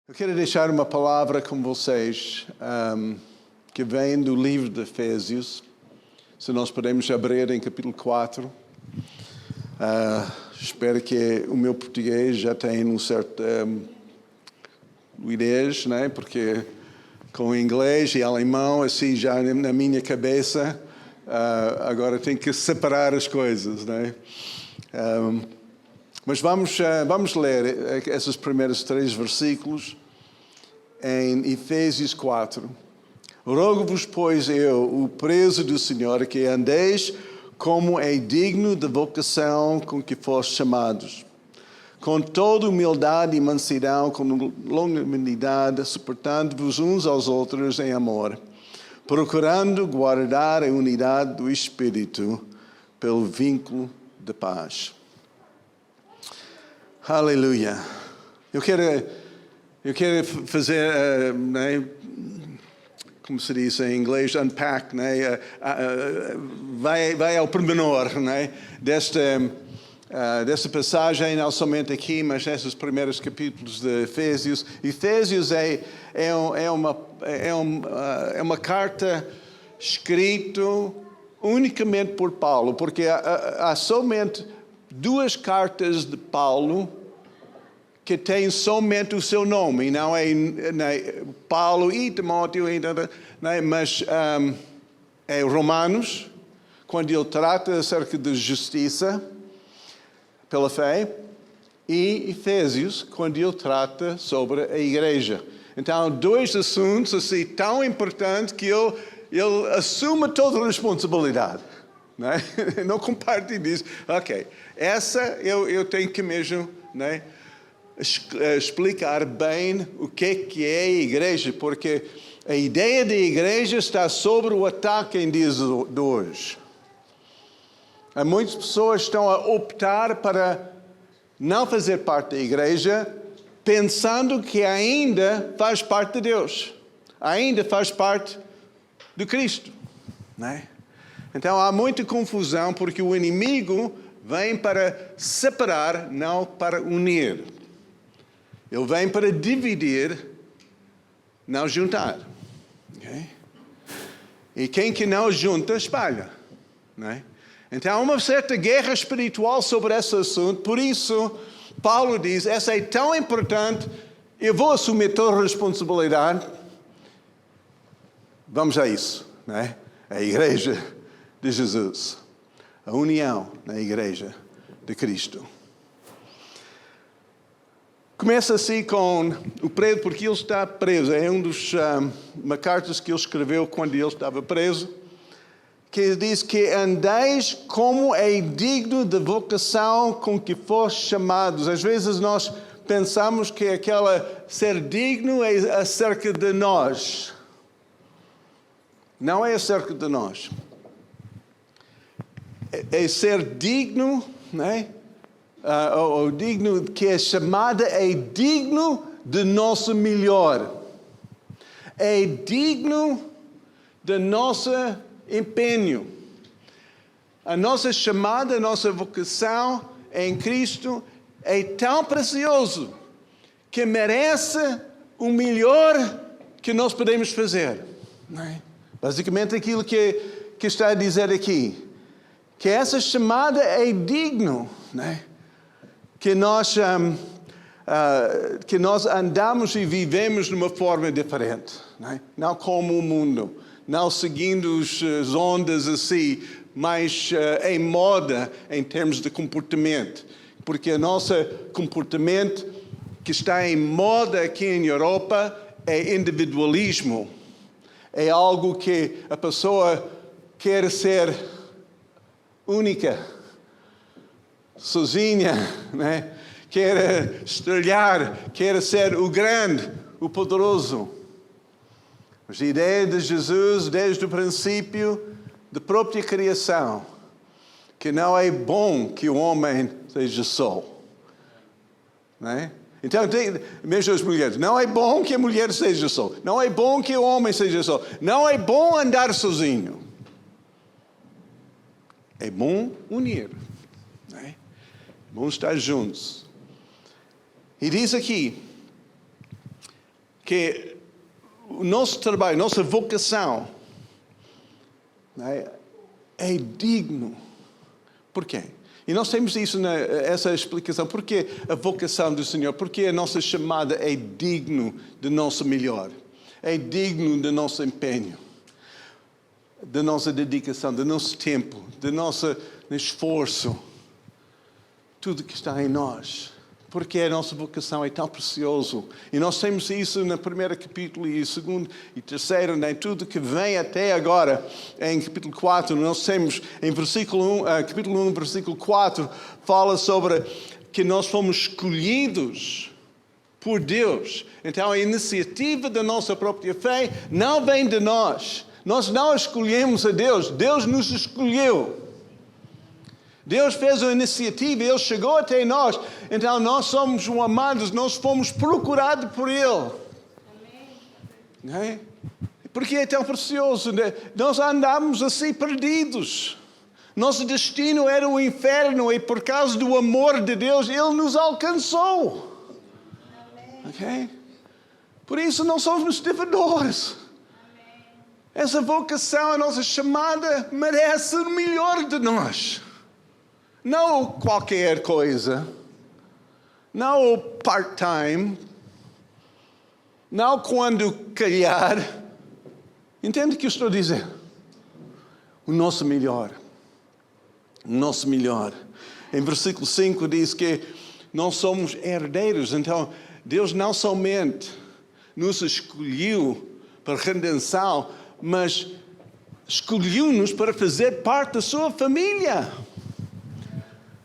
Eu quero deixar uma palavra com vocês que vem do livro de Efésios. Se nós podemos abrir em capítulo 4. Espero que o meu português já tenha um certo fluidez, né? Porque com inglês e alemão, assim, já na minha cabeça, agora tenho que separar as coisas, né? Mas vamos ler esses primeiros 3 versículos em Efésios 4. Rogo-vos, pois, eu, o preso do Senhor, que andeis como é digno da vocação com que fostes chamados, com toda humildade e mansidão, com longanimidade, suportando-vos uns aos outros em amor, procurando guardar a unidade do Espírito pelo vínculo de paz. Aleluia. Eu quero fazer, né, como se diz em inglês, unpack, né, vai ao pormenor, né, desta passagem, não somente aqui, mas nesses primeiros capítulos de Efésios. Efésios é uma carta escrita unicamente por Paulo, porque há somente 2 cartas de Paulo que têm somente o seu nome, não é Paulo e Timóteo, mas é Romanos, quando ele trata acerca de justiça pela fé, e Efésios, quando ele trata sobre a igreja. Então, 2 assuntos assim tão importantes que ele assume toda a responsabilidade. Não é? Não compartilhe disso. Ok, essa eu tenho que mesmo, né, explicar bem o que é a igreja, porque a ideia da igreja está sobre o ataque em dias de hoje. Há muitas pessoas que estão a optar para não fazer parte da igreja, pensando que ainda faz parte de Deus, ainda faz parte de Cristo, não é? Então há muita confusão, porque o inimigo vem para separar, não para unir. Ele vem para dividir, não juntar. Okay? E quem que não junta, espalha. Não é? Então há uma certa guerra espiritual sobre esse assunto. Por isso, Paulo diz, essa é tão importante, eu vou assumir toda a responsabilidade. Vamos a isso. Não é? A igreja de Jesus. A união na igreja de Cristo. Começa assim com o preso, porque ele está preso. É uma carta que ele escreveu quando ele estava preso, que diz que andeis como é digno da vocação com que fostes chamados. Às vezes nós pensamos que aquela ser digno é acerca de nós. Não é acerca de nós. É ser digno, não é? O digno que é chamada é digno de nosso melhor. É digno do nosso empenho. A nossa chamada, a nossa vocação em Cristo é tão precioso que merece o melhor que nós podemos fazer. Não é? Basicamente aquilo que está a dizer aqui. Que essa chamada é digno, né? Que nós andamos e vivemos de uma forma diferente, né? Não como o mundo, não seguindo as ondas assim, mas em moda em termos de comportamento. Porque o nosso comportamento que está em moda aqui em Europa é individualismo. É algo que a pessoa quer ser única, sozinha, né? Quer estrelhar, quer ser o grande, o poderoso. Mas a ideia de Jesus, desde o princípio da própria criação, que não é bom que o homem seja só. Né? Então, mesmo as mulheres, não é bom que a mulher seja só. Não é bom que o homem seja só. Não é bom andar sozinho. É bom unir. Né? É bom estar juntos. E diz aqui, que o nosso trabalho, nossa vocação, é digno. Por quê? E nós temos essa explicação. Por que a vocação do Senhor? Porque a nossa chamada é digno do nosso melhor. É digno do nosso empenho, da nossa dedicação, do nosso tempo, do nosso esforço. Tudo que está em nós. Porque a nossa vocação é tão precioso. E nós temos isso no primeiro capítulo e segundo e terceiro, né? Tudo que vem até agora, em capítulo 4, nós temos em capítulo 1, versículo 4, fala sobre que nós fomos escolhidos por Deus. Então a iniciativa da nossa própria fé não vem de nós. Nós não escolhemos a Deus, Deus nos escolheu. Deus fez a iniciativa, Ele chegou até nós. Então nós somos amados, nós fomos procurados por Ele. Amém. Porque é tão precioso, né? Nós andamos assim perdidos. Nosso destino era o inferno e por causa do amor de Deus, Ele nos alcançou. Okay? Por isso não somos devedores. Essa vocação, a nossa chamada, merece o melhor de nós. Não qualquer coisa, não o part-time, não quando calhar. Entende o que eu estou a dizer? O nosso melhor. O nosso melhor. Em versículo 5 diz que nós somos herdeiros. Então, Deus não somente nos escolheu para redenção, mas escolheu-nos para fazer parte da sua família.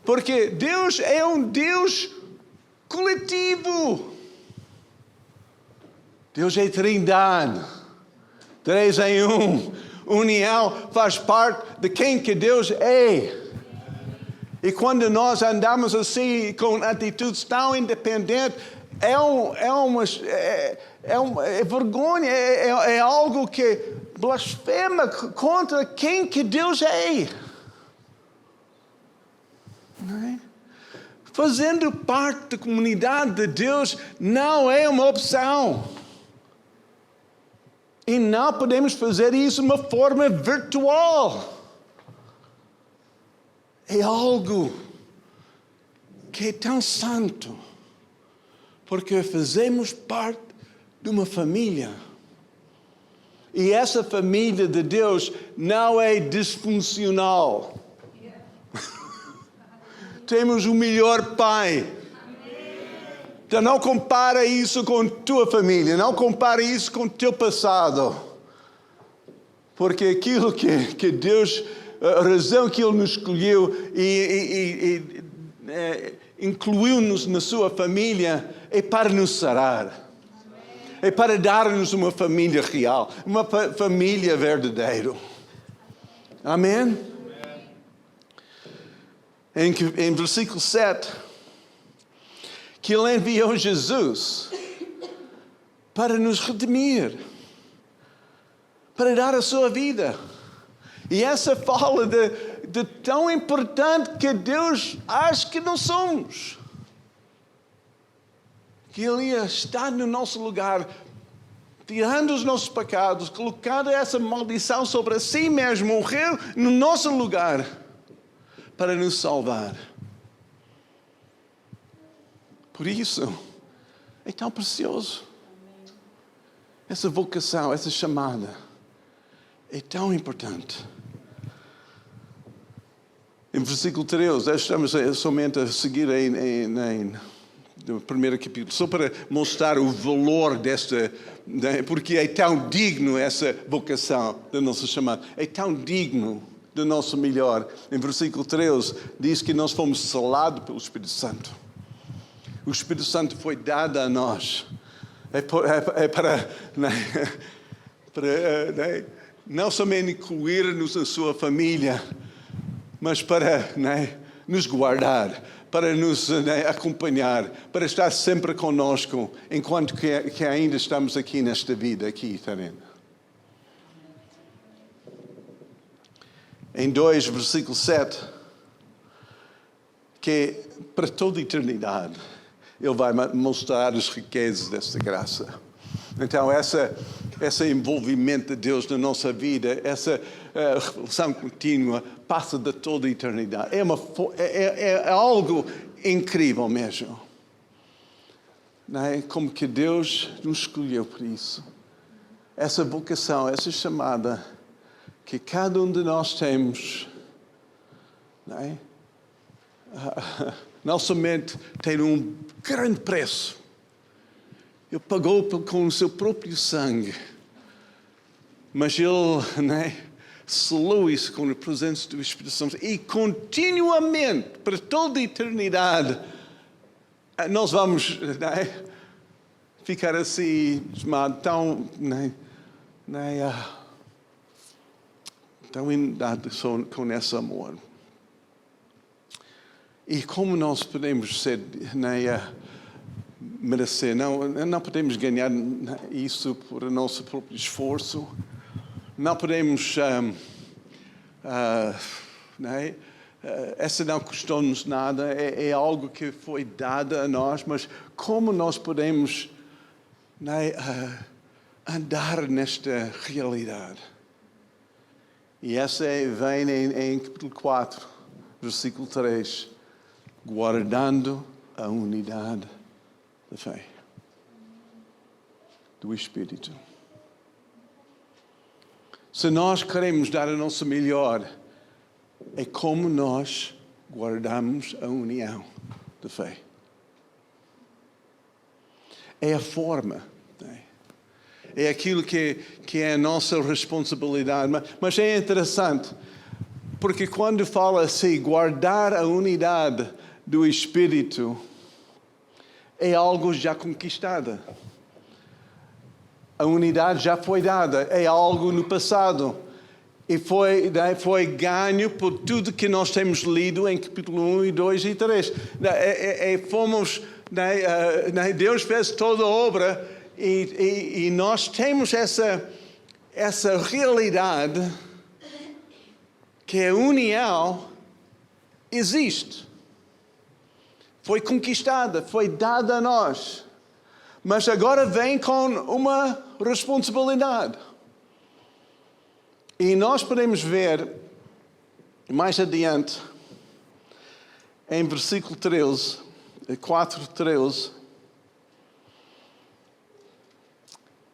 Porque Deus é um Deus coletivo. Deus é Trindade. 3 em 1. União faz parte de quem que Deus é. E quando nós andamos assim, com atitudes tão independentes, é vergonha, é algo que blasfema contra quem que Deus é. Não é? Fazendo parte da comunidade de Deus não é uma opção. E não podemos fazer isso de uma forma virtual. É algo que é tão santo. Porque fazemos parte de uma família. E essa família de Deus não é disfuncional. Temos o melhor pai. Então não compara isso com tua família. Não compara isso com o teu passado. Porque aquilo que Deus, a razão que Ele nos escolheu e incluiu-nos na sua família é para nos sarar. É para dar-nos uma família real. Uma família verdadeira. Amém? Em versículo 7, que Ele enviou Jesus para nos redimir, para dar a sua vida. E essa fala de tão importante que Deus acha que não somos. Que Ele ia estar no nosso lugar, tirando os nossos pecados, colocando essa maldição sobre si mesmo, morrer no nosso lugar, para nos salvar. Por isso, é tão precioso. Essa vocação, essa chamada, é tão importante. Em versículo 13, estamos somente a seguir no primeiro capítulo, só para mostrar o valor desta, porque é tão digno essa vocação da nossa chamada. É tão digno do nosso melhor. Em versículo 13, diz que nós fomos selados pelo Espírito Santo. O Espírito Santo foi dado a nós. Para não somente incluir-nos na sua família, mas para nos guardar, para nos acompanhar, para estar sempre conosco, enquanto que ainda estamos aqui nesta vida, aqui terrena. Em 2, versículo 7, que para toda a eternidade Ele vai mostrar as riquezas desta graça. Então, esse envolvimento de Deus na nossa vida, essa relação contínua, passa de toda a eternidade. É algo incrível mesmo. Não é? Como que Deus nos escolheu por isso. Essa vocação, essa chamada que cada um de nós temos, não é? Não somente tem um grande preço. Ele pagou com o seu próprio sangue. Mas Ele, não é, selou isso com a presença do Espírito Santo. E continuamente, para toda a eternidade, nós vamos, não é, ficar assim, tão, não é, tão inundados com esse amor. E como nós podemos ser, merecer, não podemos ganhar isso por nosso próprio esforço, não podemos, essa não custou-nos nada, é algo que foi dado a nós, mas como nós podemos andar nesta realidade? E essa vem em capítulo 4, versículo 3. Guardando a unidade da fé, do Espírito. Se nós queremos dar o nosso melhor, é como nós guardamos a união da fé. É a forma, é aquilo que é a nossa responsabilidade. Mas é interessante, porque quando fala assim, guardar a unidade do Espírito, é algo já conquistado. A unidade já foi dada, é algo no passado. E foi ganho por tudo que nós temos lido em capítulo 1, 2 e 3. Deus fez toda a obra e nós temos essa realidade que a união existe. Foi conquistada, foi dada a nós. Mas agora vem com uma responsabilidade. E nós podemos ver mais adiante, em versículo 13, 4:13,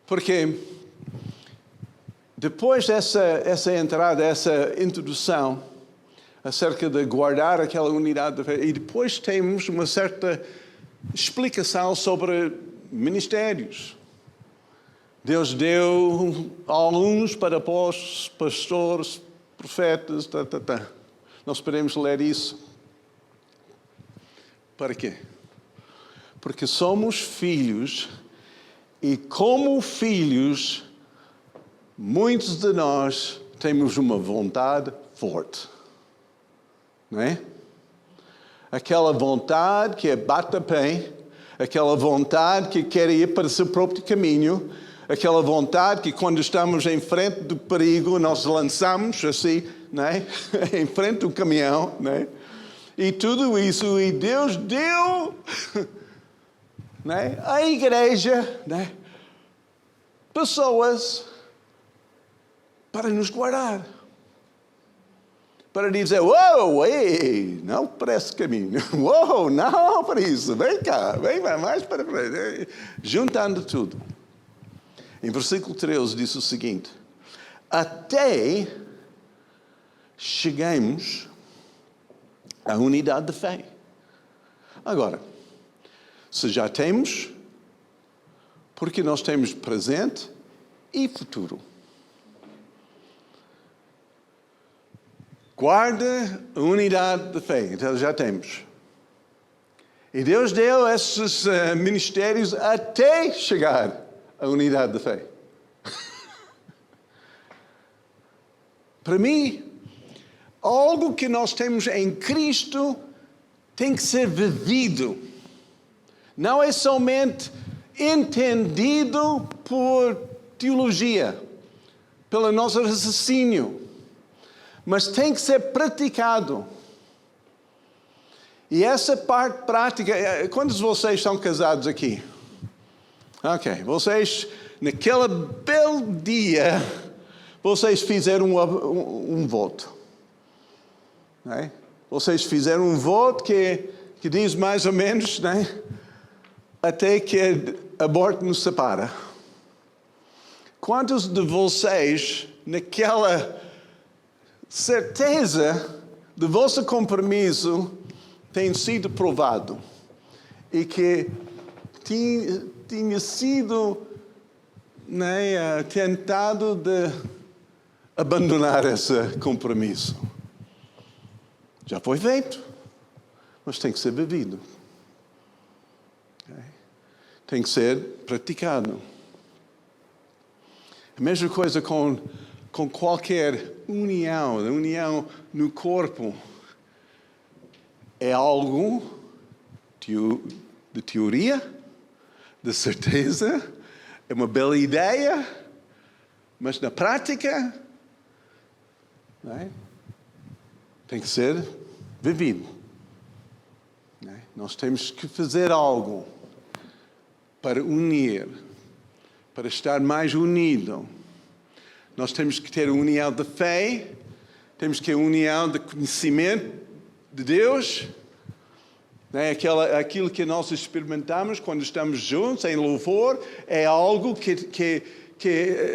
porque depois dessa entrada, essa introdução, acerca de guardar aquela unidade da fé. E depois temos uma certa explicação sobre ministérios. Deus deu alguns para apóstolos, pastores, profetas, Nós podemos ler isso. Para quê? Porque somos filhos e como filhos, muitos de nós temos uma vontade forte. Não é? Aquela vontade que bate a pé, aquela vontade que quer ir para o seu próprio caminho, aquela vontade que quando estamos em frente do perigo, nós lançamos assim, não é? Em frente do caminhão, não é? E tudo isso, e Deus deu, não é? A igreja, não é? Pessoas para nos guardar. Para dizer, uou, ei, não para esse caminho. Uou, não para isso. Vem cá, vem mais para frente. Juntando tudo. Em versículo 13 diz o seguinte. Até chegamos à unidade de fé. Agora, se já temos, porque nós temos presente e futuro. Guarda a unidade de fé. Então já temos. E Deus deu esses ministérios até chegar à unidade de fé. Para mim, algo que nós temos em Cristo tem que ser vivido. Não é somente entendido por teologia, pelo nosso raciocínio. Mas tem que ser praticado. E essa parte prática, quantos de vocês são casados aqui? Ok, vocês, naquele belo dia, vocês fizeram um voto. Né? Vocês fizeram um voto que diz mais ou menos, né? Até que a morte nos separa. Quantos de vocês, naquela certeza do vosso compromisso, tem sido provado e que tinha sido, né, tentado de abandonar esse compromisso? Já foi feito, mas tem que ser vivido. Okay? Tem que ser praticado. A mesma coisa com qualquer união no corpo. É algo de teoria, de certeza, é uma bela ideia, mas na prática, não é? Tem que ser vivido. Não é? Nós temos que fazer algo para unir, para estar mais unido. Nós temos que ter a união da fé, temos que ter a união de conhecimento de Deus, né? Aquilo que nós experimentamos quando estamos juntos em louvor é algo que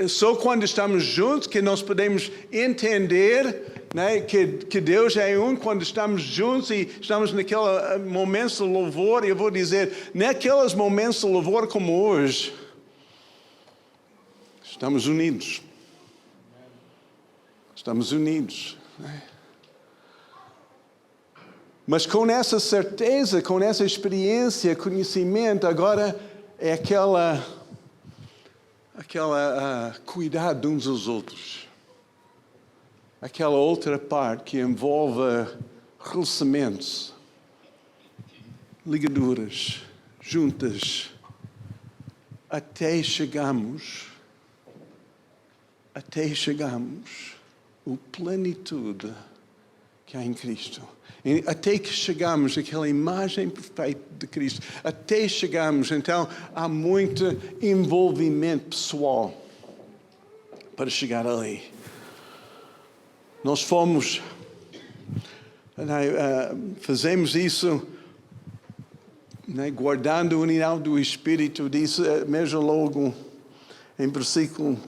só quando estamos juntos que nós podemos entender, né? que Deus é um. Quando estamos juntos e estamos naquele momento de louvor, eu vou dizer, naqueles momentos de louvor como hoje, estamos unidos. Estamos unidos. Né? Mas com essa certeza, com essa experiência, conhecimento, agora é aquela cuidar uns aos outros. Aquela outra parte que envolve relacionamentos, ligaduras, juntas, até chegamos à plenitude que há em Cristo. Até que chegamos àquela imagem perfeita de Cristo. Até chegamos, então, há muito envolvimento pessoal para chegar ali. Nós fazemos isso, né, guardando a unidade do Espírito, diz mesmo logo em versículo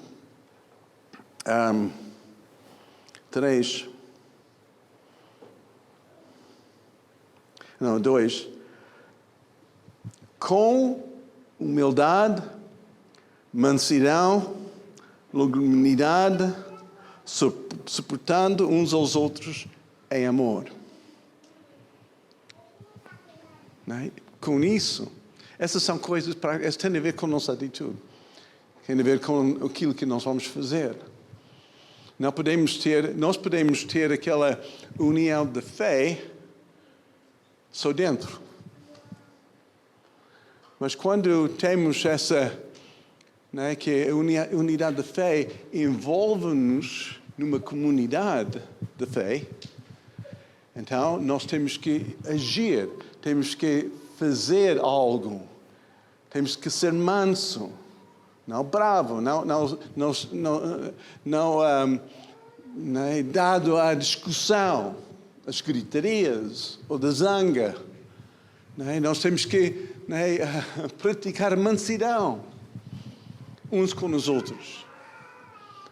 2. Com humildade, mansidão, longanimidade, suportando uns aos outros em amor. Né? Com isso, essas são coisas práticas, têm a ver com a nossa atitude. Tem a ver com aquilo que nós vamos fazer. Nós podemos ter aquela união de fé só dentro. Mas quando temos essa, né, que a unidade de fé envolve-nos numa comunidade de fé, então nós temos que agir, temos que fazer algo, temos que ser manso, não bravo, não dado à discussão, às gritarias ou da zanga. Nós temos que praticar mansidão uns com os outros.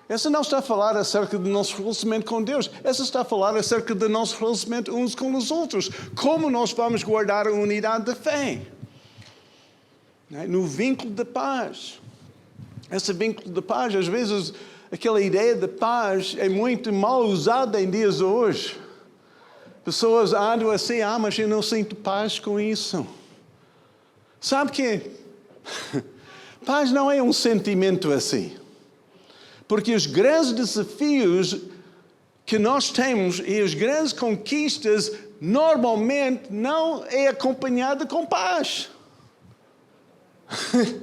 Essa não está a falar acerca do nosso relacionamento com Deus. Essa está a falar acerca do nosso relacionamento uns com os outros. Como nós vamos guardar a unidade da fé? No vínculo da paz. Esse vínculo de paz, às vezes, aquela ideia de paz é muito mal usada em dias de hoje. Pessoas andam assim, mas eu não sinto paz com isso. Sabe que paz não é um sentimento assim. Porque os grandes desafios que nós temos e as grandes conquistas normalmente não é acompanhada com paz.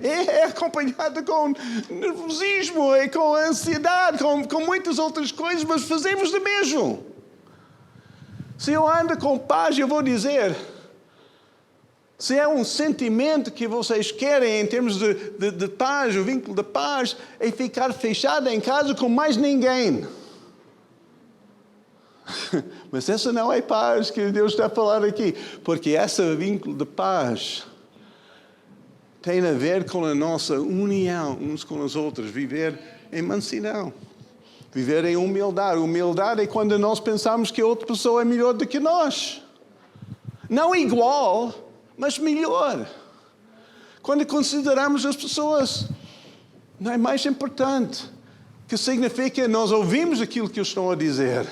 É acompanhada com nervosismo, é com ansiedade, com muitas outras coisas, mas fazemos do mesmo. Se eu ando com paz, eu vou dizer, Se é um sentimento que vocês querem em termos de paz, o vínculo de paz, é ficar fechado em casa com mais ninguém. Mas essa não é paz que Deus está a falar aqui. Porque esse vínculo de paz tem a ver com a nossa união uns com os outros. Viver em mansidão. Viver em humildade. Humildade é quando nós pensamos que a outra pessoa é melhor do que nós. Não igual, mas melhor. Quando consideramos as pessoas, não é mais importante. Que significa nós ouvimos aquilo que eles estão a dizer.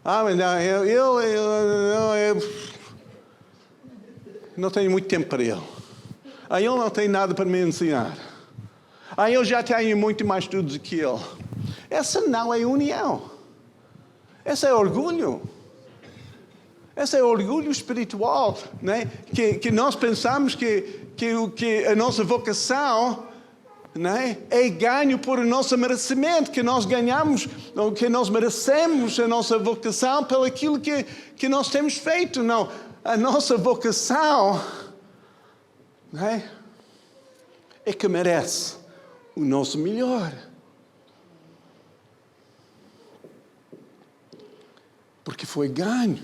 Mas não, eu não tenho muito tempo para ele. Ele não tem nada para me ensinar. Eu já tenho muito mais estudos que ele. Essa não é união. Essa é orgulho. Esse é orgulho espiritual, né? Que nós pensamos que a nossa vocação, né, é ganho por o nosso merecimento, que nós ganhamos, ou que nós merecemos a nossa vocação pelo aquilo que nós temos feito. Não, a nossa vocação, né, é que merece o nosso melhor. Porque foi ganho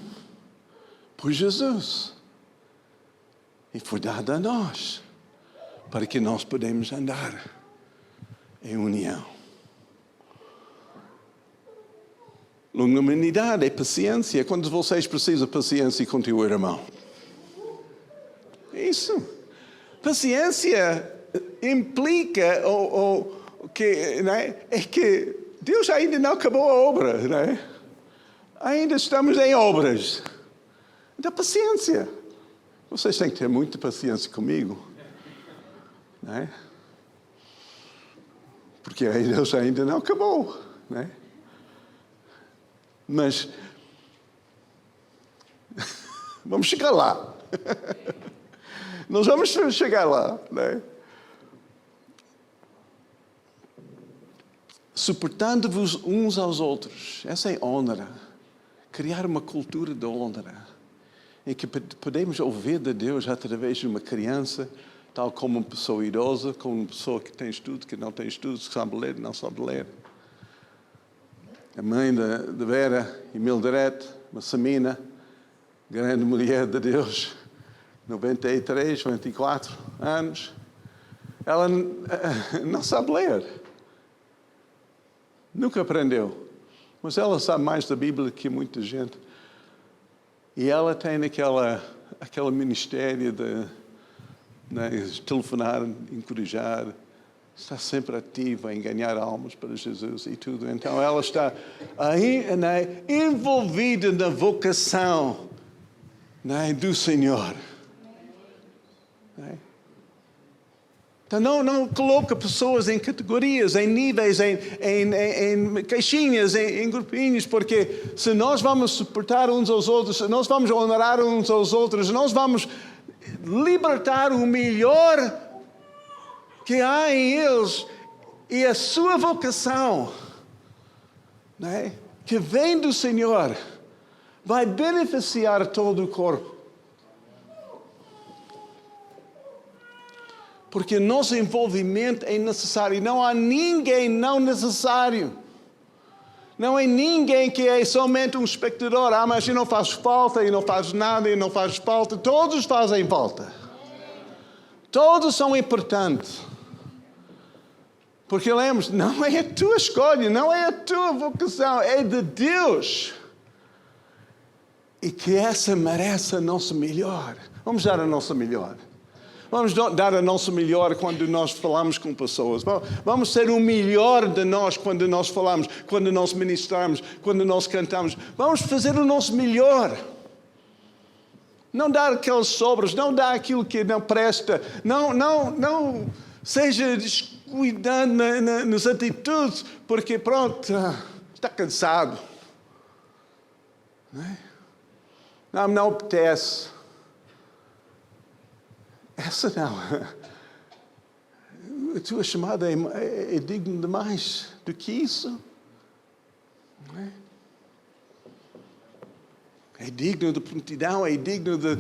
por Jesus. E foi dado a nós, para que nós podemos andar em união. Longanimidade é paciência. Quando vocês precisam de paciência com teu irmão? Isso. Paciência implica que, né, é que Deus ainda não acabou a obra, né? Ainda estamos em obras. Então, paciência. Vocês têm que ter muita paciência comigo. Né? Porque Deus ainda não acabou. Né? Mas vamos chegar lá. Nós vamos chegar lá. Né? Suportando-vos uns aos outros. Essa é honra. Criar uma cultura de honra. Em que podemos ouvir de Deus através de uma criança, tal como uma pessoa idosa, como uma pessoa que tem estudo, que não tem estudo, que sabe ler, não sabe ler. A mãe de Vera e Mildred, uma Samina, grande mulher de Deus, 93, 24 anos, ela não sabe ler. Nunca aprendeu. Mas ela sabe mais da Bíblia que muita gente. E ela tem aquele ministério de, né, telefonar, encorajar, está sempre ativa em ganhar almas para Jesus e tudo. Então ela está aí, né, envolvida na vocação, né, do Senhor. Né? Então não coloca pessoas em categorias, em níveis, em caixinhas, em grupinhos, porque se nós vamos suportar uns aos outros, se nós vamos honrar uns aos outros, nós vamos libertar o melhor que há em eles e a sua vocação, né, que vem do Senhor, vai beneficiar todo o corpo. Porque nosso envolvimento é necessário. Não há ninguém não necessário. Não é ninguém que é somente um espectador. Mas eu não faz falta, e não faz nada, e não faz falta. Todos fazem falta. Todos são importantes. Porque lembre-se, não é a tua escolha, não é a tua vocação, é de Deus. E que essa merece a nossa melhor. Vamos dar a nossa melhor. Vamos dar a nossa melhor quando nós falamos com pessoas. Vamos ser o melhor de nós quando nós falamos, quando nós ministramos, quando nós cantamos. Vamos fazer o nosso melhor. Não dar aqueles sobras, não dar aquilo que não presta. Não seja descuidado nas atitudes, porque pronto, está cansado. Não apetece. Essa não. A tua chamada é digna de mais do que isso. Não é? É digno de prontidão, é digno de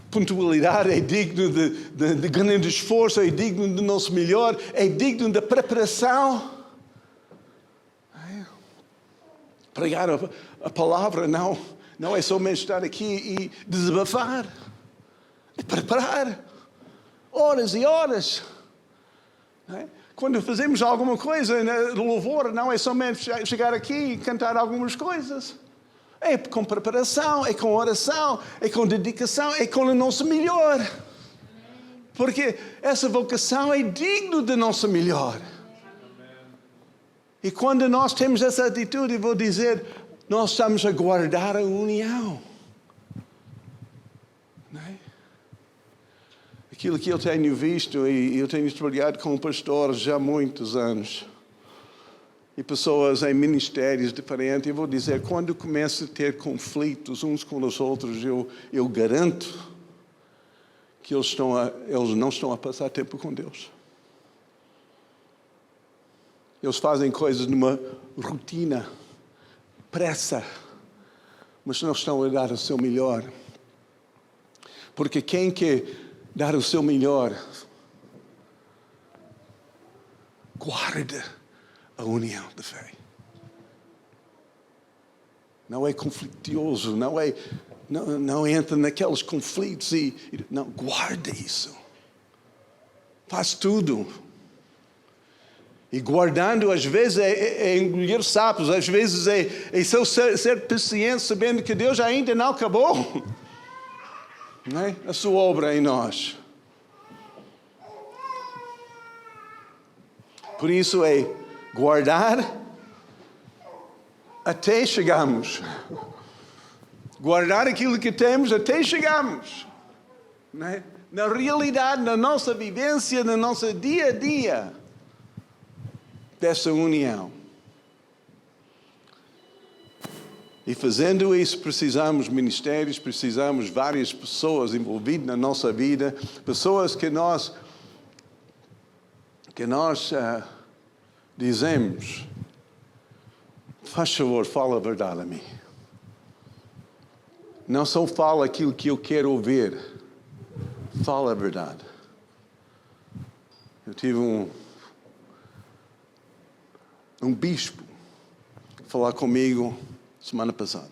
pontualidade, é digno de grande esforço, é digno do nosso melhor, é digno da preparação. Pregar a palavra não é somente estar aqui e desabafar. É preparar horas e horas. Quando fazemos alguma coisa no louvor, não é somente chegar aqui e cantar algumas coisas. É com preparação, é com oração, é com dedicação, é com o nosso melhor. Porque essa vocação é digna do nosso melhor. E quando nós temos essa atitude, eu vou dizer, nós estamos a guardar a união. Não é? Aquilo que eu tenho visto, e eu tenho trabalhado com pastores já há muitos anos, e pessoas em ministérios diferentes, eu vou dizer, quando começa a ter conflitos uns com os outros, eu garanto que eles não estão a passar tempo com Deus. Eles fazem coisas numa rotina, pressa, mas não estão a dar o seu melhor. Porque quem quer dar o seu melhor, guarda a união da fé. Não é conflituoso, não entra naqueles conflitos não, guarda isso. Faz tudo. E guardando, às vezes, é engolir sapos, às vezes é só ser paciente, sabendo que Deus ainda não acabou, não é? A sua obra em nós. Por isso é guardar até chegarmos. Guardar aquilo que temos até chegarmos. Não é? Na realidade, na nossa vivência, no nosso dia a dia, dessa união. E fazendo isso, precisamos de ministérios, precisamos de várias pessoas envolvidas na nossa vida, pessoas que nós dizemos, faz favor, fala a verdade a mim. Não só fala aquilo que eu quero ouvir, fala a verdade. Eu tive um bispo falar comigo semana passada.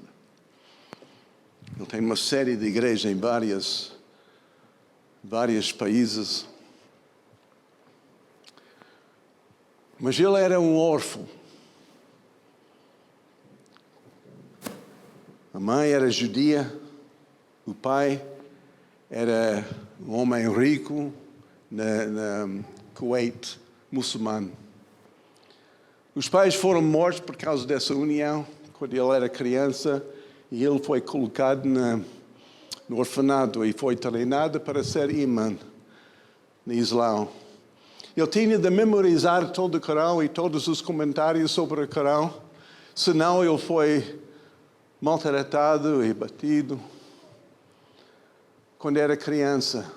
Ele tem uma série de igrejas em vários países. Mas ele era um órfão. A mãe era judia, o pai era um homem rico na Kuwait, muçulmano. Os pais foram mortos por causa dessa união, quando ele era criança, e ele foi colocado no orfanato e foi treinado para ser imã no Islão. Ele tinha de memorizar todo o Corão e todos os comentários sobre o Corão, senão ele foi maltratado e batido quando era criança.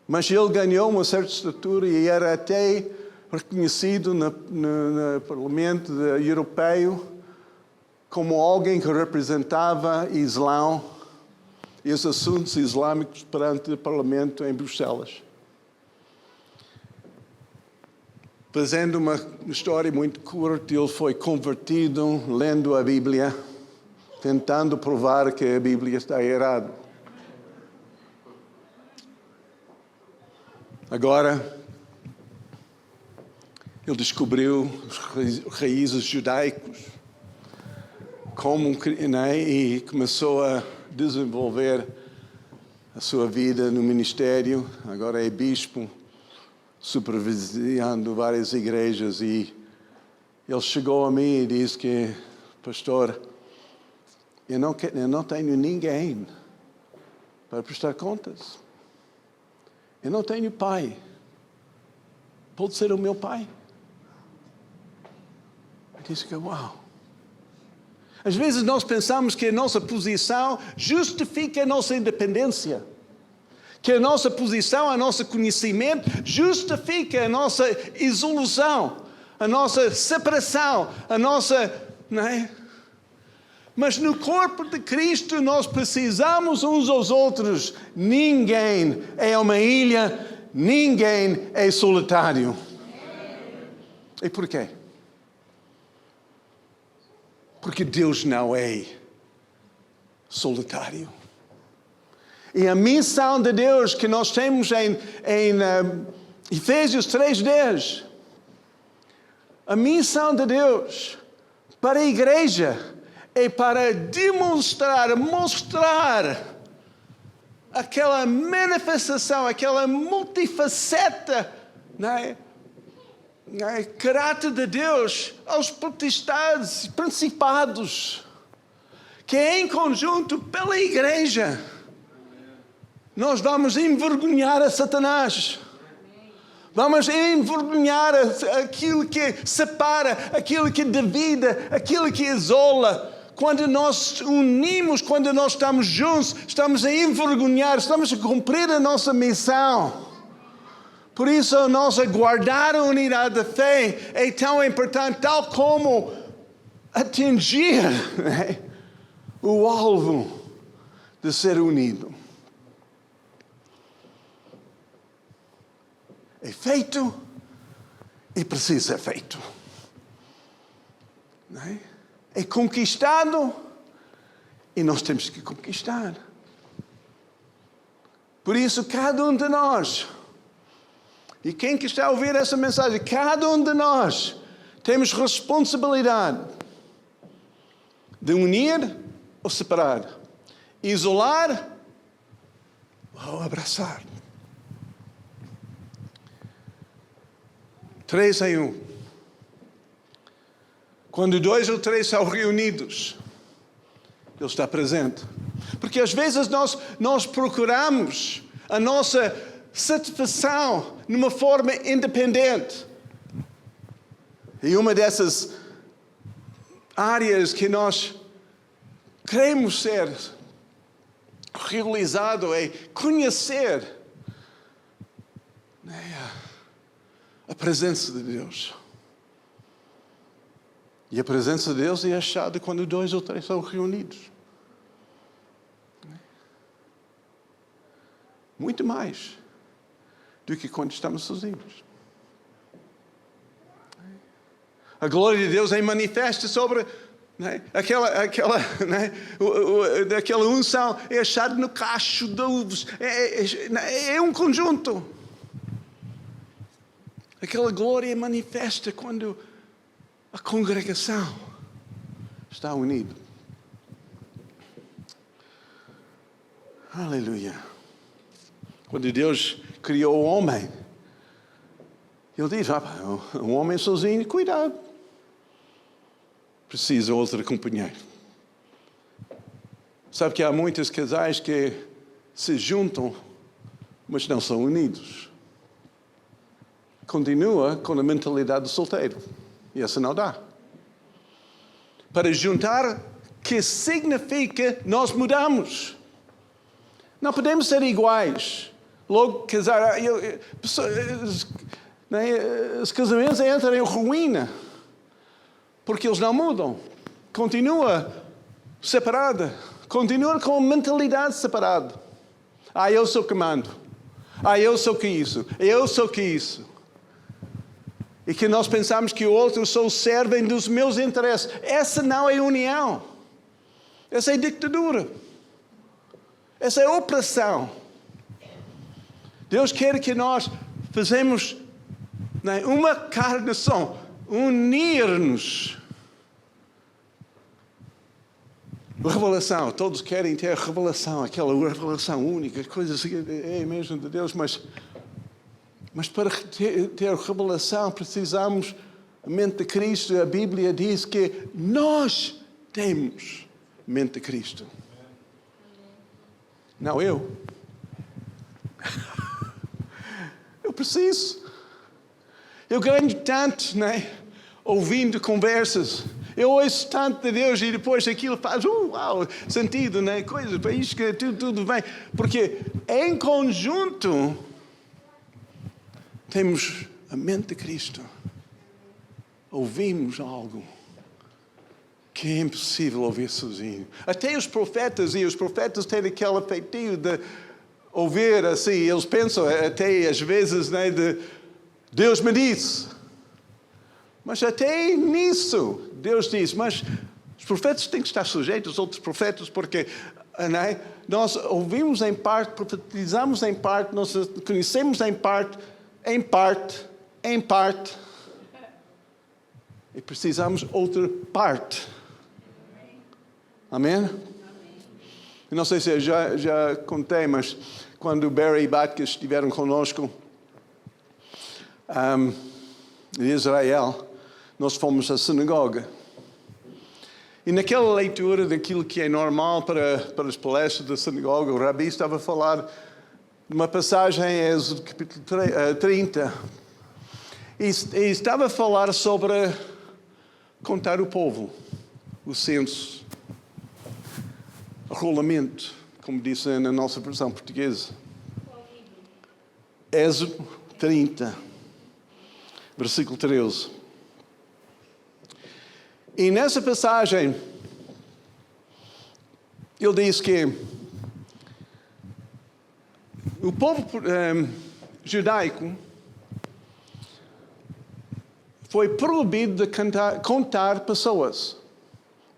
Mas ele ganhou uma certa estatura e era até reconhecido no Parlamento Europeu como alguém que representava o Islão e os assuntos islâmicos perante o Parlamento em Bruxelas. Fazendo uma história muito curta, ele foi convertido lendo a Bíblia, tentando provar que a Bíblia está errada. Agora, ele descobriu os raízes judaicos e começou a desenvolver a sua vida no ministério. Agora é bispo, supervisionando várias igrejas. E ele chegou a mim e disse que, pastor, eu não tenho ninguém para prestar contas. Eu não tenho pai. Pode ser o meu pai? Eu disse que, uau. Às vezes nós pensamos que a nossa posição justifica a nossa independência. Que a nossa posição, o nosso conhecimento justifica a nossa isolação, a nossa separação, a nossa... Não é? Mas no corpo de Cristo nós precisamos uns aos outros. Ninguém é uma ilha, ninguém é solitário. E por quê? Porque Deus não é solitário. E a missão de Deus que nós temos em Efésios 3:10, a missão de Deus para a igreja é para mostrar aquela manifestação, aquela multifaceta, caráter de Deus aos potestades e principados, que em conjunto pela igreja nós vamos envergonhar a Satanás. Vamos envergonhar aquilo que separa, aquilo que divide, aquilo que isola. Quando nós unimos, quando nós estamos juntos, estamos a envergonhar, estamos a cumprir a nossa missão. Por isso, nós guardar a unidade da fé é tão importante, tal como atingir o alvo de ser unido. É feito e precisa ser feito. Não é? É conquistado e nós temos que conquistar. Por isso, cada um de nós, e quem que está a ouvir essa mensagem, cada um de nós temos responsabilidade de unir ou separar, isolar ou abraçar. 3 em 1. Quando 2 ou 3 são reunidos, Ele está presente. Porque às vezes nós procuramos a nossa satisfação numa forma independente. E uma dessas áreas que nós queremos ser realizado é conhecer a presença de Deus. E a presença de Deus é achada quando 2 ou 3 são reunidos. Muito mais do que quando estamos sozinhos. A glória de Deus é manifesta sobre aquela unção, é achada no cacho de uvas. É um conjunto. Aquela glória é manifesta quando a congregação está unida. Aleluia. Quando Deus criou o homem, Ele diz, um homem sozinho, cuidado. Precisa outro companheiro. Sabe que há muitos casais que se juntam, mas não são unidos. Continua com a mentalidade do solteiro. E essa não dá. Para juntar, que significa nós mudamos. Não podemos ser iguais. Logo casar, os casamentos entram em ruína. Porque eles não mudam. Continua separada. Continua com a mentalidade separada. Eu sou que mando. Eu sou que isso. Eu sou que isso. E que nós pensamos que o outro só servem dos meus interesses. Essa não é união. Essa é ditadura. Essa é opressão. Deus quer que nós façamos uma carnação, unir-nos. Revelação, todos querem ter revelação, aquela revelação única, coisas que é mesmo de Deus, mas para ter revelação precisamos a mente de Cristo. A Bíblia diz que nós temos a mente de Cristo. Não eu. Eu preciso. Eu ganho tanto, ouvindo conversas. Eu ouço tanto de Deus e depois aquilo faz sentido, coisas, para isso que tudo bem. Porque em conjunto temos a mente de Cristo. Ouvimos algo que é impossível ouvir sozinho. Até os profetas têm aquele feitio de ouvir assim, eles pensam até às vezes, né, de Deus me disse. Mas até nisso, Deus diz, mas os profetas têm que estar sujeitos aos outros profetas, porque né, nós ouvimos em parte, profetizamos em parte, nós conhecemos em parte, e precisamos outra parte. Amém? Eu não sei se eu já contei, mas quando Barry e Batkas estiveram conosco em Israel, nós fomos à sinagoga. E naquela leitura daquilo que é normal para as palestras da sinagoga, o Rabi estava a falar de uma passagem em Êxodo, capítulo 30. E estava a falar sobre contar o povo, o censo. Rolamento, como disse na nossa versão portuguesa. Êxodo 30, versículo 13. E nessa passagem, ele diz que o povo judaico foi proibido de contar pessoas.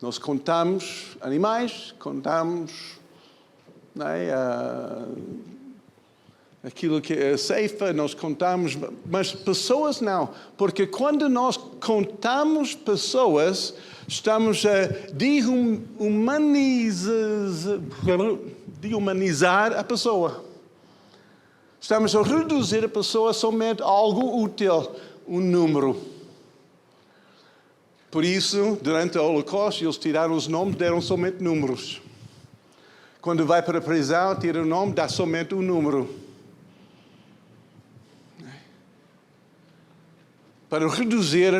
Nós contamos animais, contamos aquilo que é a ceifa, nós contamos, mas pessoas não. Porque quando nós contamos pessoas, estamos a dehumanizar a pessoa. Estamos a reduzir a pessoa somente a algo útil, um número. Por isso, durante o Holocausto, eles tiraram os nomes, deram somente números. Quando vai para a prisão, tira o nome, dá somente um número. Para reduzir,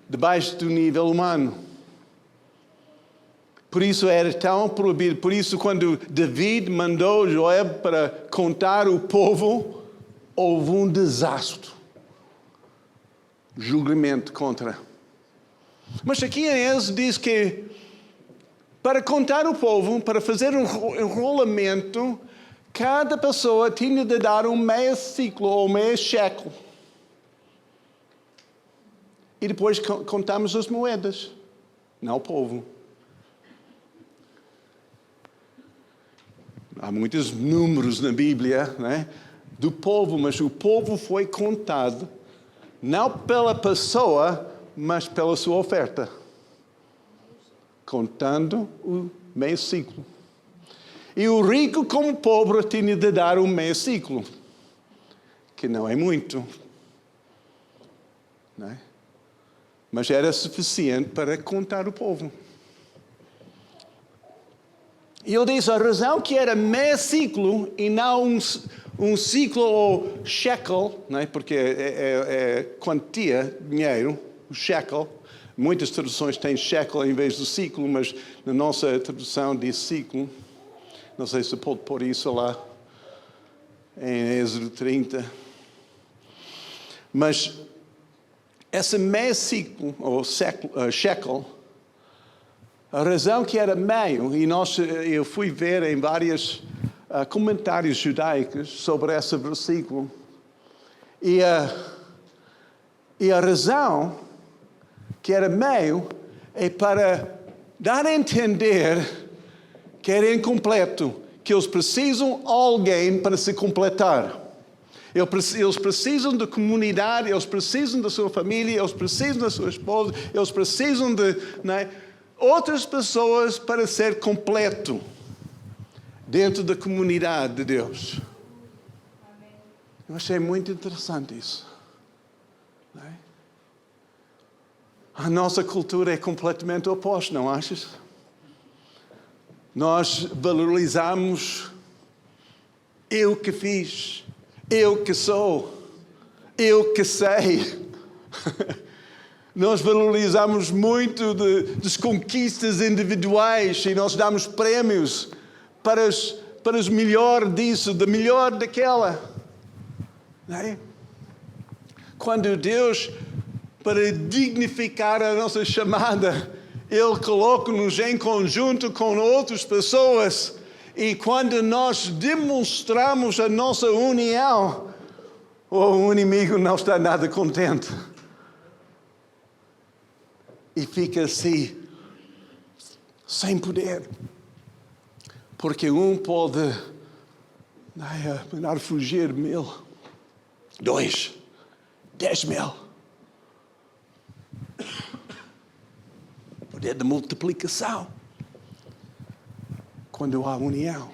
debaixo do nível humano. Por isso era tão proibido. Por isso, quando David mandou Joab para contar o povo, houve um desastre. Julgamento contra. Mas aqui em Êxodo diz que para contar o povo, para fazer um enrolamento, cada pessoa tinha de dar um meio ciclo ou meio shekel. E depois contamos as moedas, não o povo. Há muitos números na Bíblia, do povo, mas o povo foi contado não pela pessoa, mas pela sua oferta. Contando o meio ciclo. E o rico, como o pobre, tinha de dar um meio ciclo, que não é muito. Mas era suficiente para contar o povo. E ele diz a razão que era meio ciclo e não um ciclo ou shekel, porque é quantia, dinheiro, o shekel. Muitas traduções têm shekel em vez do ciclo, mas na nossa tradução diz ciclo. Não sei se pode pôr isso lá em Êxodo 30. Mas esse meio ciclo, ou shekel, a razão que era meio, e eu fui ver em vários comentários judaicos sobre esse versículo, e a razão que era meio é para dar a entender que era incompleto, que eles precisam de alguém para se completar. Eles precisam de comunidade, eles precisam da sua família, eles precisam da sua esposa, eles precisam de outras pessoas para ser completo dentro da comunidade de Deus. Eu achei muito interessante isso. A nossa cultura é completamente oposta, não achas? Nós valorizamos eu que fiz, eu que sou, eu que sei. Nós valorizamos muito das conquistas individuais e nós damos prémios para os melhor disso, da melhor daquela. Quando Deus, para dignificar a nossa chamada, Ele coloca-nos em conjunto com outras pessoas. E quando nós demonstramos a nossa união, o inimigo não está nada contente. E fica assim, sem poder. Porque um pode mandar fugir 1.000, 2, 10.000. Poder de multiplicação. Quando há união.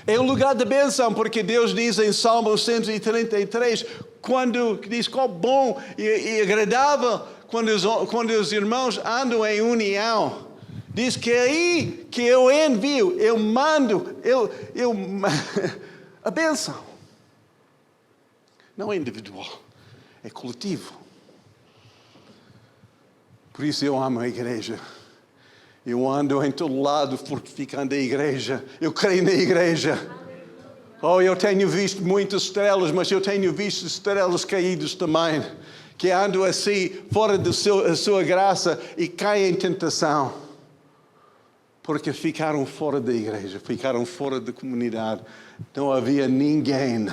É um lugar de bênção, porque Deus diz em Salmo 133, quando diz qual bom e agradável quando os irmãos andam em união. Diz que é aí que eu envio, eu mando, a bênção. Não é individual, é coletivo. Por isso eu amo a igreja. Eu ando em todo lado fortificando a igreja. Eu creio na igreja. Oh, eu tenho visto muitas estrelas, mas eu tenho visto estrelas caídas também. Que andam assim, fora da sua graça e caem em tentação. Porque ficaram fora da igreja, ficaram fora da comunidade. Não havia ninguém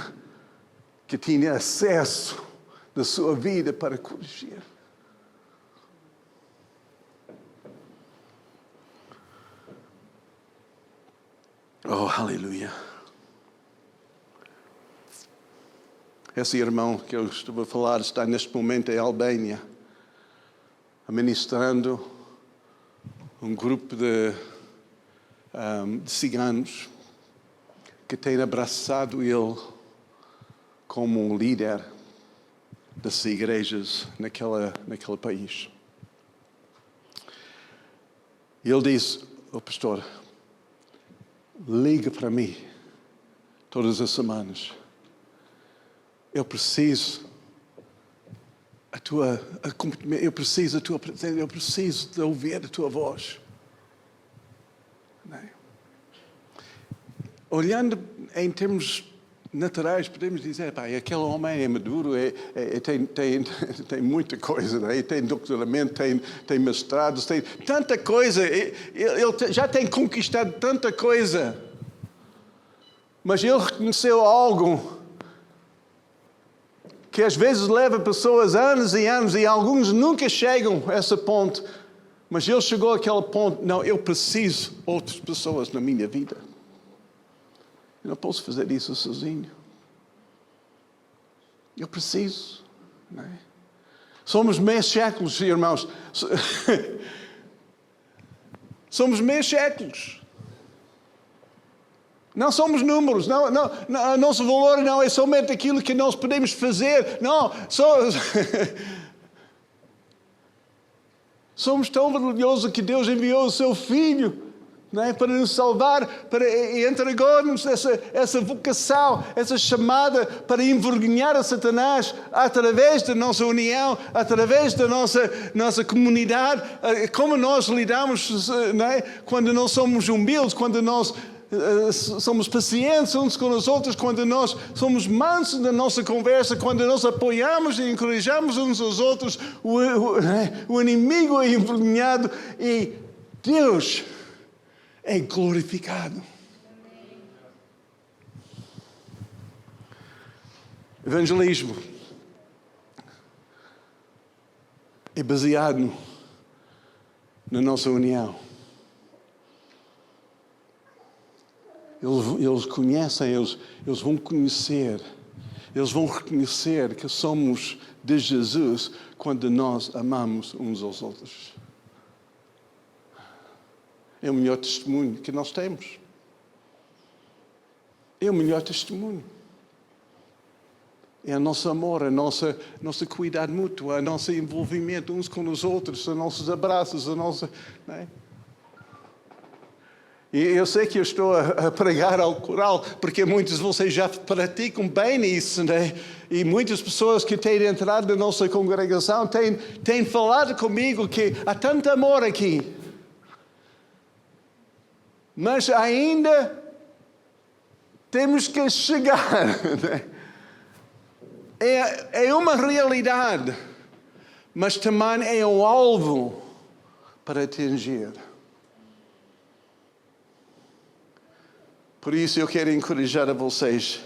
que tinha acesso da sua vida para corrigir. Oh, aleluia. Esse irmão que eu estou a falar está neste momento em Albânia, ministrando um grupo de ciganos que têm abraçado ele como um líder das igrejas naquele país. E ele diz, pastor, liga para mim todas as semanas. Eu preciso eu preciso da tua presença, eu preciso de ouvir a tua voz. Não é? Olhando em termos naturais, podemos dizer, aquele homem é maduro, tem muita coisa, não é? Tem doutoramento, tem mestrados, tem tanta coisa, ele já tem conquistado tanta coisa. Mas ele reconheceu algo que às vezes leva pessoas anos e anos, e alguns nunca chegam a esse ponto. Mas ele chegou àquele ponto, não, eu preciso de outras pessoas na minha vida. Eu não posso fazer isso sozinho. Eu preciso. Não é? Somos meio séculos, irmãos. Somos meio séculos. Não somos números. Não, o nosso valor não é somente aquilo que nós podemos fazer. Não, somos tão orgulhosos que Deus enviou o seu Filho, não é? Para nos salvar, e entregou-nos essa vocação, essa chamada para envergonhar a Satanás através da nossa união, através da nossa comunidade, como nós lidamos, não é? Quando nós somos humildes, quando nós somos pacientes uns com os outros, quando nós somos mansos na nossa conversa, quando nós apoiamos e encorajamos uns aos outros, o inimigo é envergonhado e Deus é glorificado. Evangelismo é baseado na nossa união. Eles conhecem, eles vão conhecer, eles vão reconhecer que somos de Jesus quando nós amamos uns aos outros. É o melhor testemunho que nós temos. É o melhor testemunho. É o nosso amor, a nossa cuidado mútuo, o nosso envolvimento uns com os outros, os nossos abraços, não é? E eu sei que eu estou a pregar ao coral, porque muitos de vocês já praticam bem isso, né? E muitas pessoas que têm entrado na nossa congregação têm falado comigo que há tanto amor aqui. Mas ainda temos que chegar, né? É uma realidade, mas também é um alvo para atingir. Por isso eu quero encorajar a vocês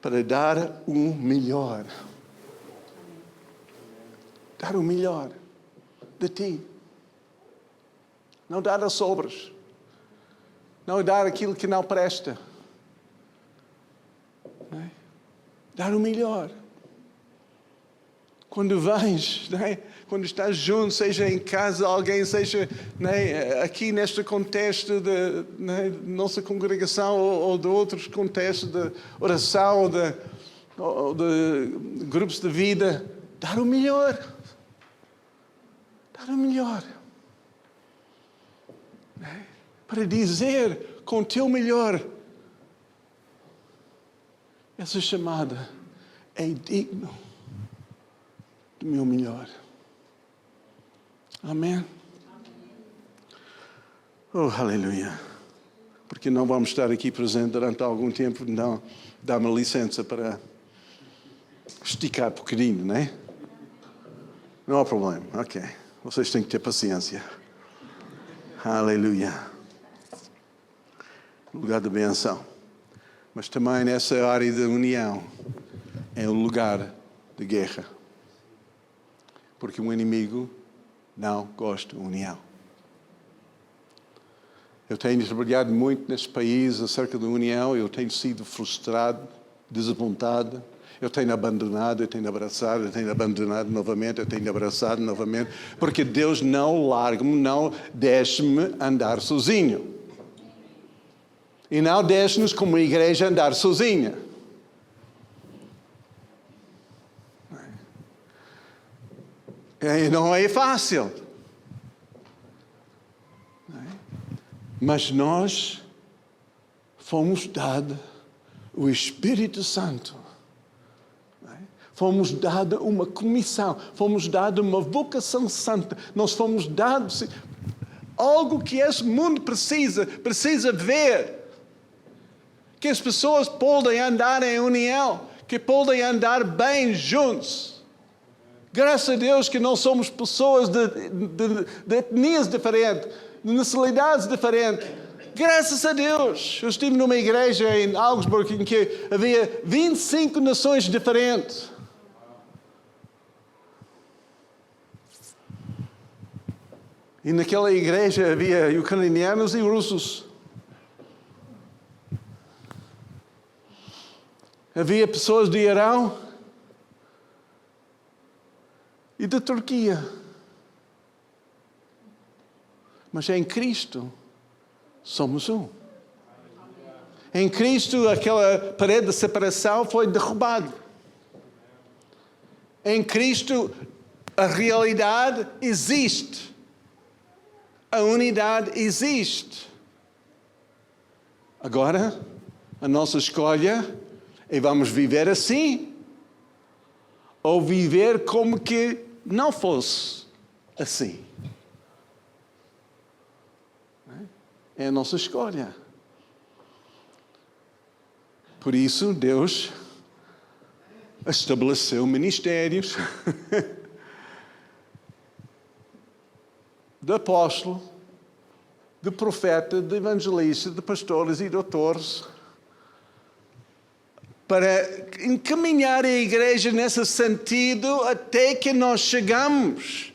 para dar o melhor. Dar o melhor de ti. Não dar as sobras. Não dar aquilo que não presta. Não é? Dar o melhor. Quando vens, não é? Quando estás junto, seja em casa, alguém, seja, não é? Aqui neste contexto de, não é? Nossa congregação ou de outros contextos de oração ou de grupos de vida, dar o melhor. Dar o melhor. Não é? Para dizer com o teu melhor, essa chamada é digno do meu melhor. Amém? Oh, aleluia. Porque não vamos estar aqui presente durante algum tempo, não. Dá-me licença para esticar um bocadinho, não é? Não há problema, ok. Vocês têm que ter paciência. Aleluia. Lugar de benção. Mas também nessa área da união é um lugar de guerra. Porque o inimigo não gosta de união. Eu tenho trabalhado muito neste país acerca da união, eu tenho sido frustrado, desapontado, eu tenho abandonado, eu tenho abraçado, eu tenho abandonado novamente, eu tenho abraçado novamente, porque Deus não larga-me, não deixa-me andar sozinho. E não deixa-nos como igreja andar sozinha. Não é fácil. Mas nós fomos dados o Espírito Santo. Fomos dados uma comissão. Fomos dados uma vocação santa. Nós fomos dados algo que esse mundo precisa ver. Que as pessoas podem andar em união. Que podem andar bem juntos. Graças a Deus que não somos pessoas de etnias diferentes, de nacionalidades diferentes. Graças a Deus. Eu estive numa igreja em Augsburg em que havia 25 nações diferentes. E naquela igreja havia ucranianos e russos. Havia pessoas de Irão e da Turquia. Mas em Cristo somos um. Em Cristo aquela parede de separação foi derrubada. Em Cristo a realidade existe. A unidade existe. Agora, a nossa escolha é vamos viver assim ou viver como que não fosse assim. É a nossa escolha. Por isso, Deus estabeleceu ministérios de apóstolo, de profeta, de evangelista, de pastores e doutores, para encaminhar a igreja nesse sentido até que nós chegamos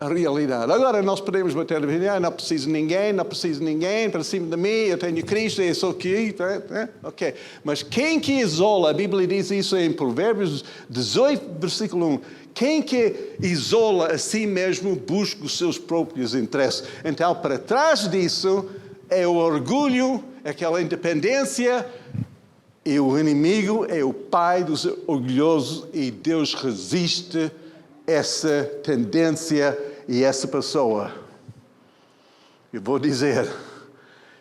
à realidade. Agora nós podemos bater a vida, não preciso de ninguém, para cima de mim, eu tenho Cristo, eu sou aqui, ok. Mas quem que isola, a Bíblia diz isso em Provérbios 18, versículo 1, quem que isola a si mesmo busca os seus próprios interesses. Então, para trás disso, é o orgulho, aquela independência, e o inimigo é o pai dos orgulhosos e Deus resiste essa tendência e essa pessoa. Eu vou dizer,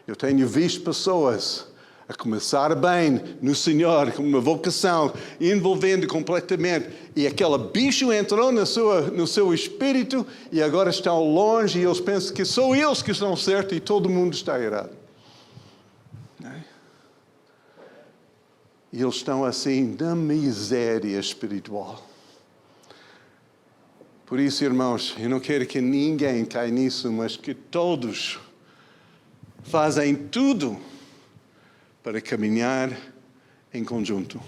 eu tenho visto pessoas a começar bem no Senhor, com uma vocação, envolvendo completamente, e aquele bicho entrou no seu espírito e agora estão longe e eles pensam que são eles que estão certos e todo mundo está errado. E eles estão assim na miséria espiritual. Por isso, irmãos, eu não quero que ninguém caia nisso, mas que todos fazem tudo para caminhar em conjunto.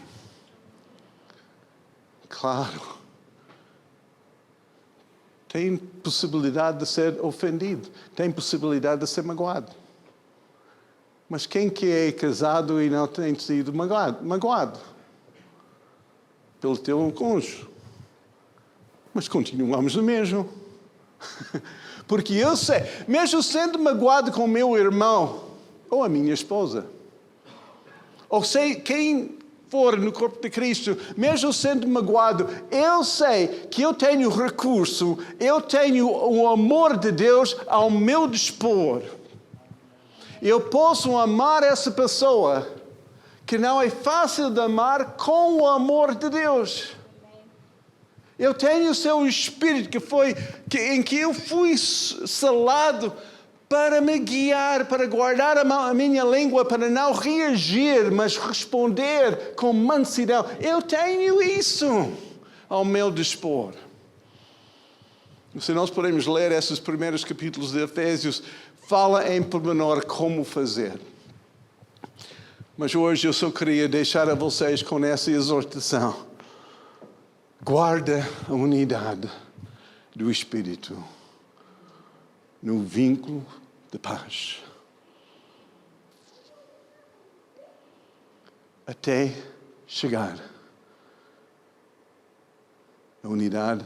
Claro, tem possibilidade de ser ofendido, tem possibilidade de ser magoado. Mas quem que é casado e não tem sido magoado? Pelo teu cônjuge. Mas continuamos no mesmo. Porque eu sei, mesmo sendo magoado com o meu irmão, ou a minha esposa, ou sei quem for no corpo de Cristo, mesmo sendo magoado, eu sei que eu tenho recurso, eu tenho o amor de Deus ao meu dispor. Eu posso amar essa pessoa que não é fácil de amar com o amor de Deus. Eu tenho o seu Espírito em que eu fui selado para me guiar, para guardar a minha língua, para não reagir, mas responder com mansidão. Eu tenho isso ao meu dispor. Se nós podemos ler esses primeiros capítulos de Efésios, fala em pormenor como fazer. Mas hoje eu só queria deixar a vocês com essa exortação. Guarda a unidade do Espírito no vínculo de paz. Até chegar à unidade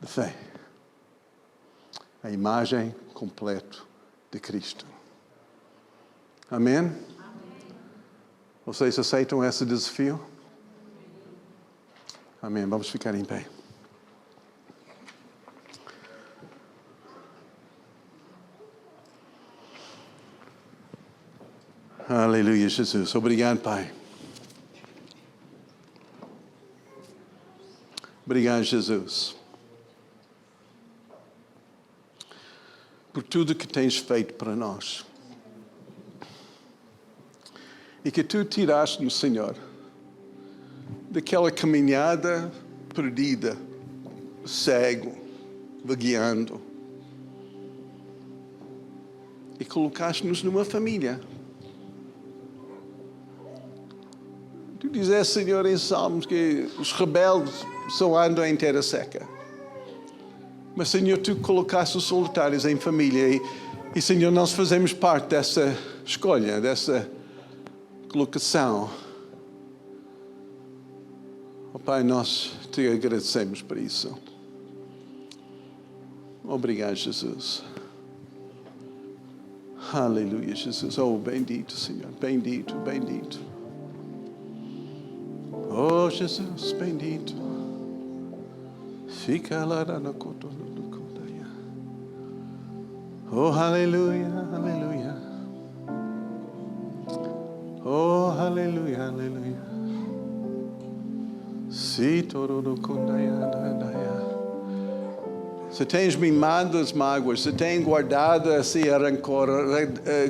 de fé. A imagem completa de Cristo. Amém? Amém? Vocês aceitam esse desafio? Amém. Vamos ficar em pé. Aleluia, Jesus. Obrigado, Pai. Obrigado, Jesus. Por tudo que tens feito para nós. E que tu tiraste-nos, Senhor, daquela caminhada perdida, cego, vagueando. E colocaste-nos numa família. Tu dizes, Senhor, em Salmos, que os rebeldes só andam em terra seca. Mas, Senhor, tu colocaste os solitários em família. E, Senhor, nós fazemos parte dessa escolha, dessa colocação. Oh, Pai, nós te agradecemos por isso. Obrigado, Jesus. Aleluia, Jesus. Oh, bendito, Senhor. Bendito, bendito. Oh, Jesus, bendito. Fica lá na cota. Oh, aleluia, aleluia. Oh, aleluia, aleluia. Se tens mimado as mágoas, se tens guardado esse rancor,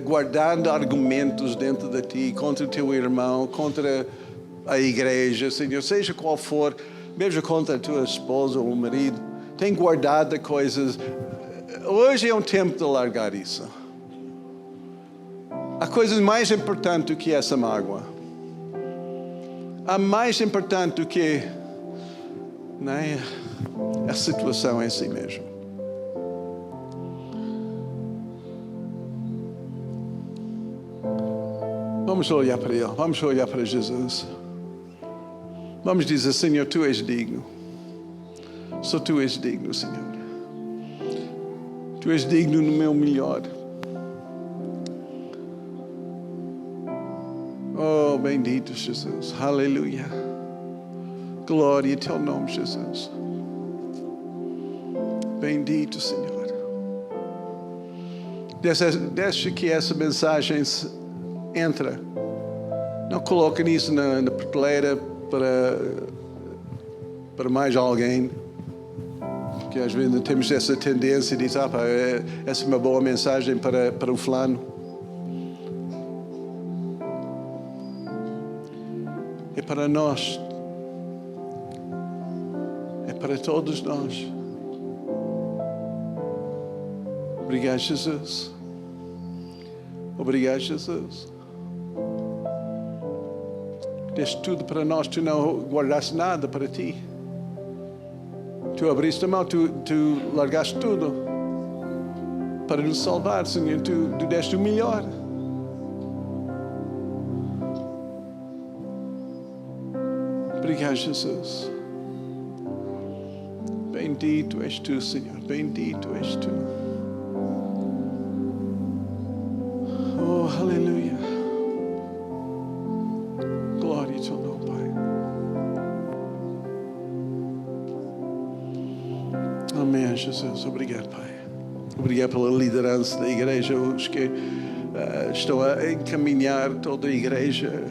guardando argumentos dentro de ti contra o teu irmão, contra a igreja, Senhor, seja qual for, mesmo contra a tua esposa ou o marido, tem guardado coisas. Hoje é um tempo de largar isso. Há coisas mais importantes do que essa mágoa. Há mais importante do que a situação em si mesmo. Vamos olhar para Ele. Vamos olhar para Jesus. Vamos dizer, Senhor, Tu és digno. Só Tu és digno, Senhor. Tu és digno no meu melhor. Oh, bendito Jesus. Aleluia. Glória ao Teu nome, Jesus. Bendito, Senhor. Deixa que essa mensagem entra. Não coloque isso na prateleira para mais alguém. Porque às vezes temos essa tendência de dizer, essa é uma boa mensagem para o fulano. É para nós. É para todos nós. Obrigado, Jesus. Obrigado, Jesus. Deste tudo para nós, tu não guardaste nada para ti. Tu abriste a mão, tu largaste tudo para nos salvar, Senhor. Tu deste o melhor. Obrigado, Jesus. Bendito és tu, Senhor. Bendito és tu. Oh, aleluia. Glória ao teu nome, Pai. Amém, Jesus. Obrigado, Pai. Obrigado pela liderança da igreja, os que estão a encaminhar toda a igreja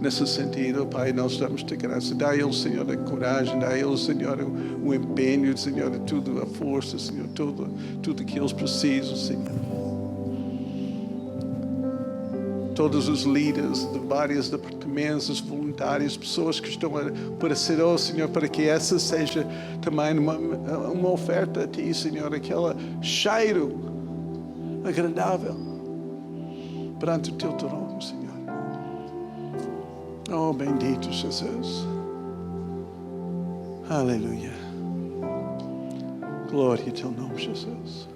nesse sentido. Pai, nós damos-te graça. Dá a eles, Senhor, a coragem, dá a eles, Senhor, o empenho, Senhor, tudo, a força, Senhor, tudo que eles precisam, Senhor. Todos os líderes de vários departamentos, os voluntários, pessoas que estão a aparecer, oh Senhor, para que essa seja também uma oferta a Ti, Senhor, aquele cheiro agradável perante o Teu trono, Senhor. Oh, bendito Jesus. Aleluia. Glória ao Teu nome, Jesus.